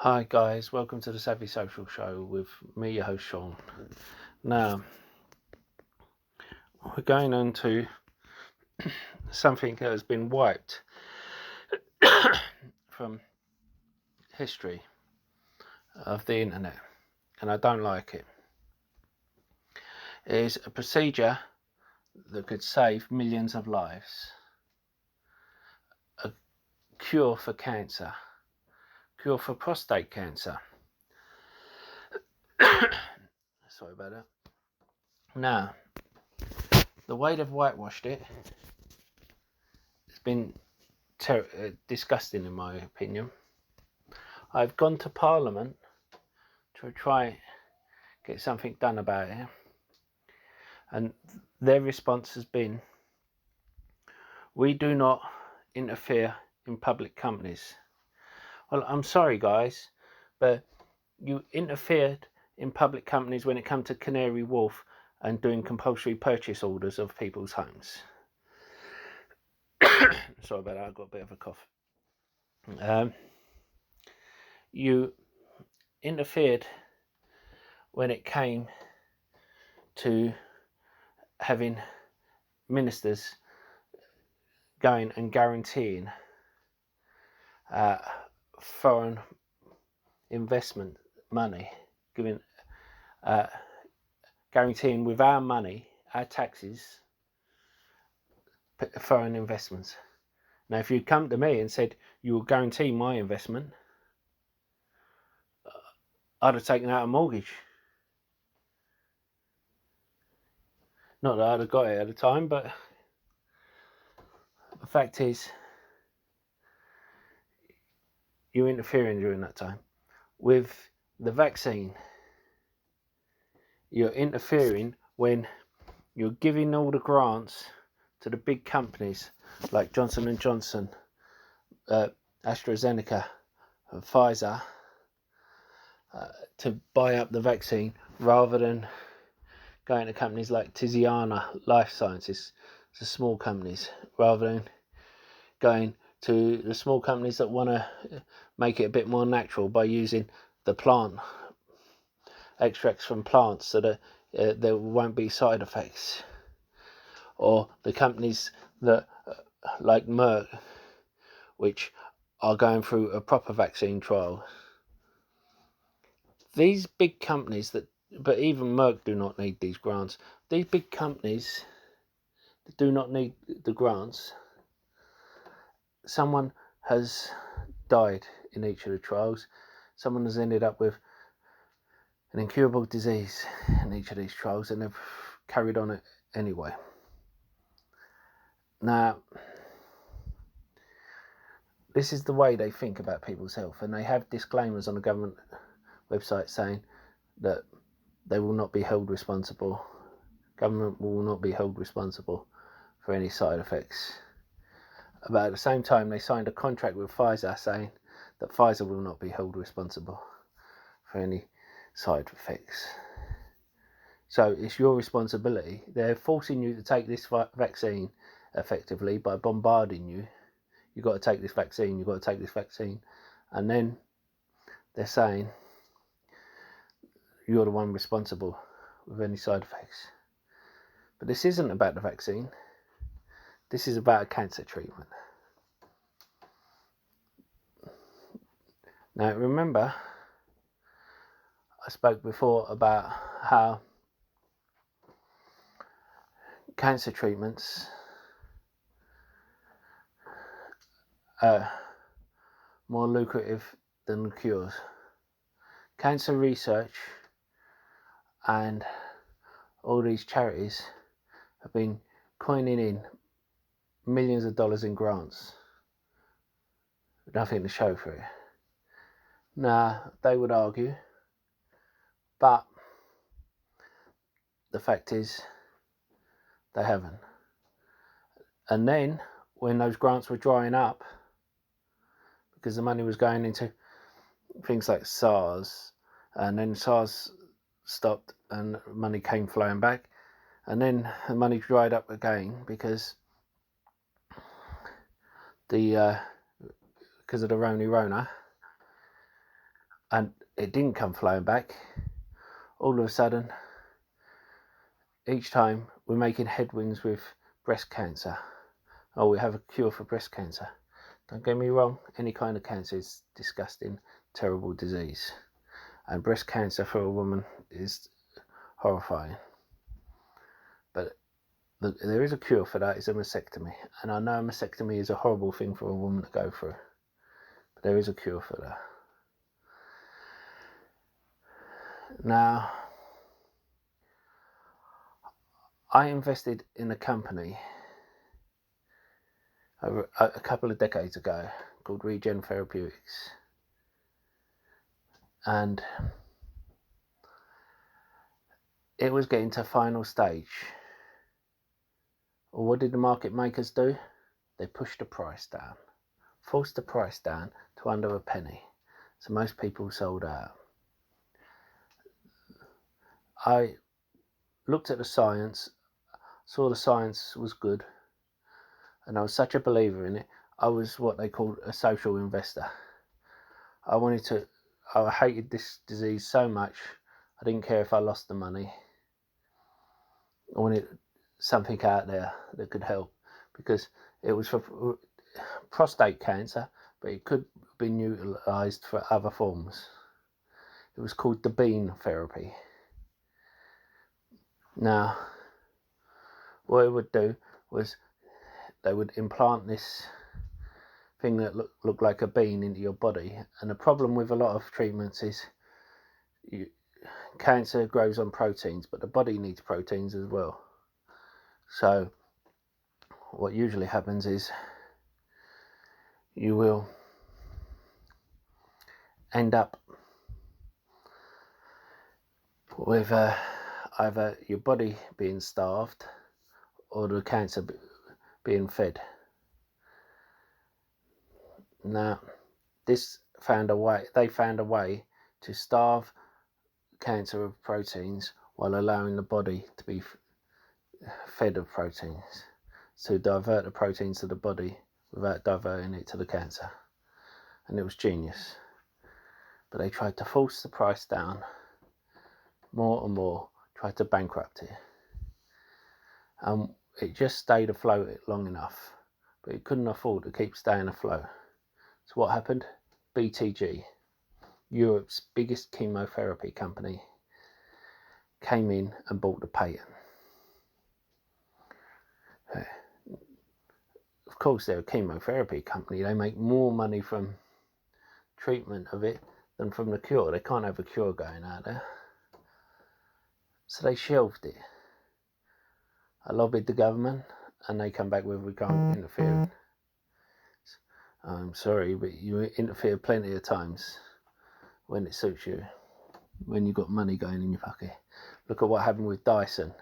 Hi guys, welcome to the Savvy Social Show with me, your host Sean. Now, we're going on to something that has been wiped from history of the internet, and I don't like it. It is a procedure that could save millions of lives. A cure for cancer, cure for prostate cancer. Sorry about that. Now, the way they've whitewashed it has been disgusting in my opinion. I've gone to Parliament to try get something done about it, and their response has been, we do not interfere in public companies. Well, I'm sorry guys, but you interfered in public companies when it comes to Canary Wharf and doing compulsory purchase orders of people's homes. Sorry about that, I've got a bit of a cough. You interfered when it came to having ministers going and guaranteeing foreign investment money, guaranteeing with our money, our taxes, foreign investments. Now, if you'd come to me and said you will guarantee my investment, I'd have taken out a mortgage. Not that I'd have got it at the time, but the fact is, you're interfering during that time. With the vaccine, you're interfering when you're giving all the grants to the big companies like Johnson & Johnson, AstraZeneca, and Pfizer to buy up the vaccine, rather than going to companies like Tiziana Life Sciences, the small companies, rather than going to the small companies that want to make it a bit more natural by using the plant extracts from plants so that there won't be side effects, or the companies that like Merck, which are going through a proper vaccine trial. These big companies but even Merck do not need these grants. These big companies do not need the grants. Someone has died in each of the trials. Someone has ended up with an incurable disease in each of these trials, and they've carried on it anyway. Now, this is the way they think about people's health, and they have disclaimers on the government website saying that they will not be held responsible. Government will not be held responsible for any side effects. But at the same time, they signed a contract with Pfizer saying that Pfizer will not be held responsible for any side effects. So it's your responsibility. They're forcing you to take this vaccine effectively by bombarding you. You've got to take this vaccine, you've got to take this vaccine. And then they're saying you're the one responsible with any side effects. But this isn't about the vaccine. This is about a cancer treatment. Now, remember, I spoke before about how cancer treatments are more lucrative than cures. Cancer research and all these charities have been coining in millions of dollars in grants with nothing to show for it. Now, they would argue, but the fact is they haven't. And then when those grants were drying up, because the money was going into things like SARS, and then SARS stopped and money came flowing back, and then the money dried up again because of the Rona, and it didn't come flowing back. All of a sudden, each time we're making headwinds with breast cancer. Oh, we have a cure for breast cancer. Don't get me wrong, any kind of cancer is disgusting, terrible disease. And breast cancer for a woman is horrifying. But there is a cure for that, it's a mastectomy. And I know a mastectomy is a horrible thing for a woman to go through. But there is a cure for that. Now, I invested in a company a couple of decades ago called Regen Therapeutics. And it was getting to final stage. Well, what did the market makers do? They pushed the price down, forced the price down to under a penny. So most people sold out. I looked at the science, saw the science was good, and I was such a believer in it. I was what they called a social investor. I hated this disease so much, I didn't care if I lost the money. I wanted something out there that could help, because it was for prostate cancer, but it could have been utilised for other forms. It was called the bean therapy. Now, what it would do was they would implant this thing that looked like a bean into your body. And the problem with a lot of treatments is cancer grows on proteins, but the body needs proteins as well. So what usually happens is you will end up with either your body being starved or the cancer being fed. Now, they found a way to starve cancer of proteins while allowing the body to be fed of proteins, to divert the proteins to the body without diverting it to the cancer. And it was genius. But they tried to force the price down more and more, tried to bankrupt it. It just stayed afloat long enough, but it couldn't afford to keep staying afloat. So what happened? BTG, Europe's biggest chemotherapy company, came in and bought the patent. Of course, they're a chemotherapy company. They make more money from treatment of it than from the cure. They can't have a cure going out there. So they shelved it. I lobbied the government, and they come back with, we can't interfere. I'm sorry, but you interfere plenty of times when it suits you, when you've got money going in your pocket. Look at what happened with Dyson,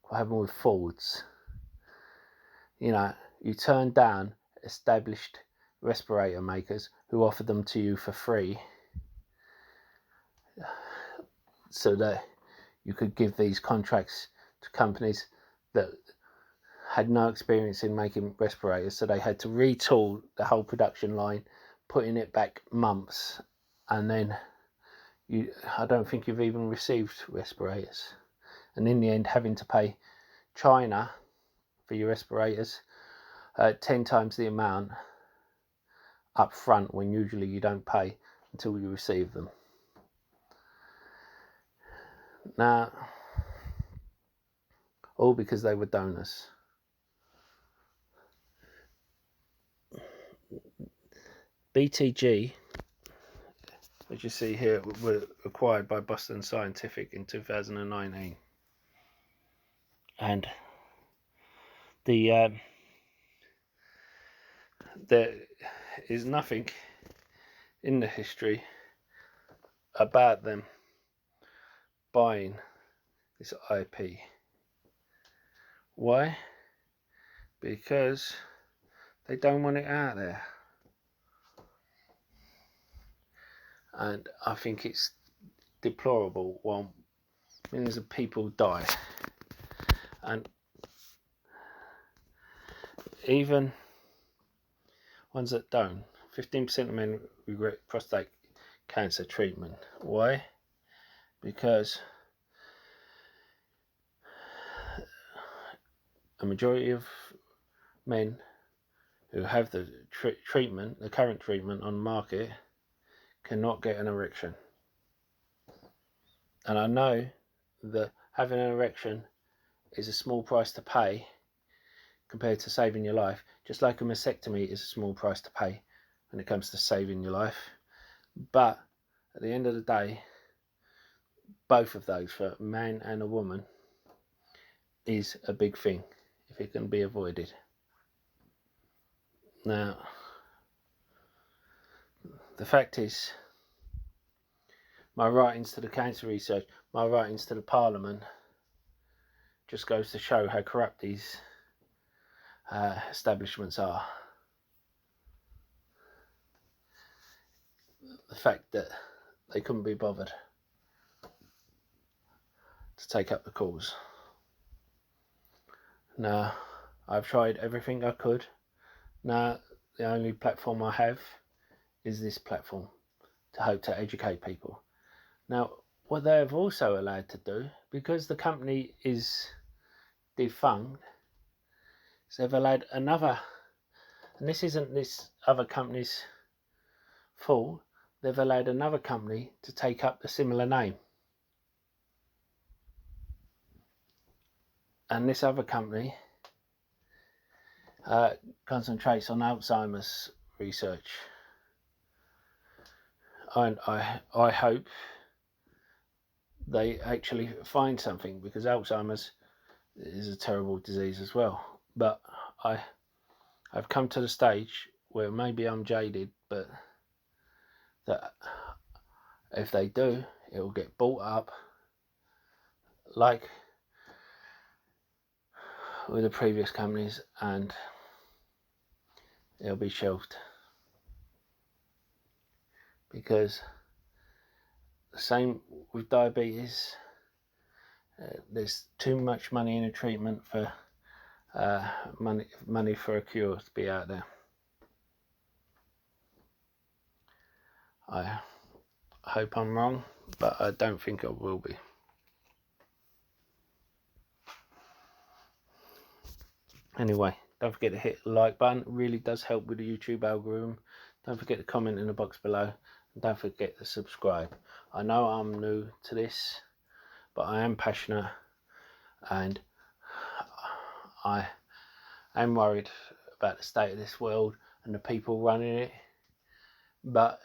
what happened with Fords. You know, you turn down established respirator makers who offer them to you for free so that you could give these contracts to companies that had no experience in making respirators, so they had to retool the whole production line, putting it back months, and then I don't think you've even received respirators, and in the end having to pay China for your respirators 10 times the amount up front, when usually you don't pay until you receive them. Now, all because they were donors. BTG, as you see here, were acquired by Boston Scientific in 2019. And there is nothing in the history about them buying this IP. Why? Because they don't want it out there. And I think it's deplorable while millions of people die. And even ones that don't, 15% of men regret prostate cancer treatment. Why? Because a majority of men who have the treatment, the current treatment on the market, cannot get an erection. And I know that having an erection is a small price to pay compared to saving your life, just like a mastectomy is a small price to pay when it comes to saving your life. But at the end of the day, both of those, for a man and a woman, is a big thing if it can be avoided. Now, the fact is, my writings to the cancer research, my writings to the Parliament, just goes to show how corrupt these establishments are. The fact that they couldn't be bothered to take up the cause. Now, I've tried everything I could. Now, the only platform I have is this platform to hope to educate people. Now, what they have also allowed to do, because the company is defunct, is they've allowed another, and this isn't this other company's fault, they've allowed another company to take up the similar name. And this other company concentrates on Alzheimer's research. And I hope they actually find something, because Alzheimer's is a terrible disease as well. But I've come to the stage where maybe I'm jaded, but that if they do, it will get bought up like with the previous companies, and it'll be shelved. Because the same with diabetes, there's too much money in a treatment for money for a cure to be out there. I hope I'm wrong, but I don't think I will be. Anyway, don't forget to hit the like button. It really does help with the YouTube algorithm. Don't forget to comment in the box below. And don't forget to subscribe. I know I'm new to this, but I am passionate, and I am worried about the state of this world and the people running it. But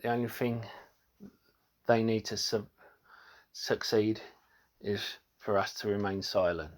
the only thing they need to succeed is for us to remain silent.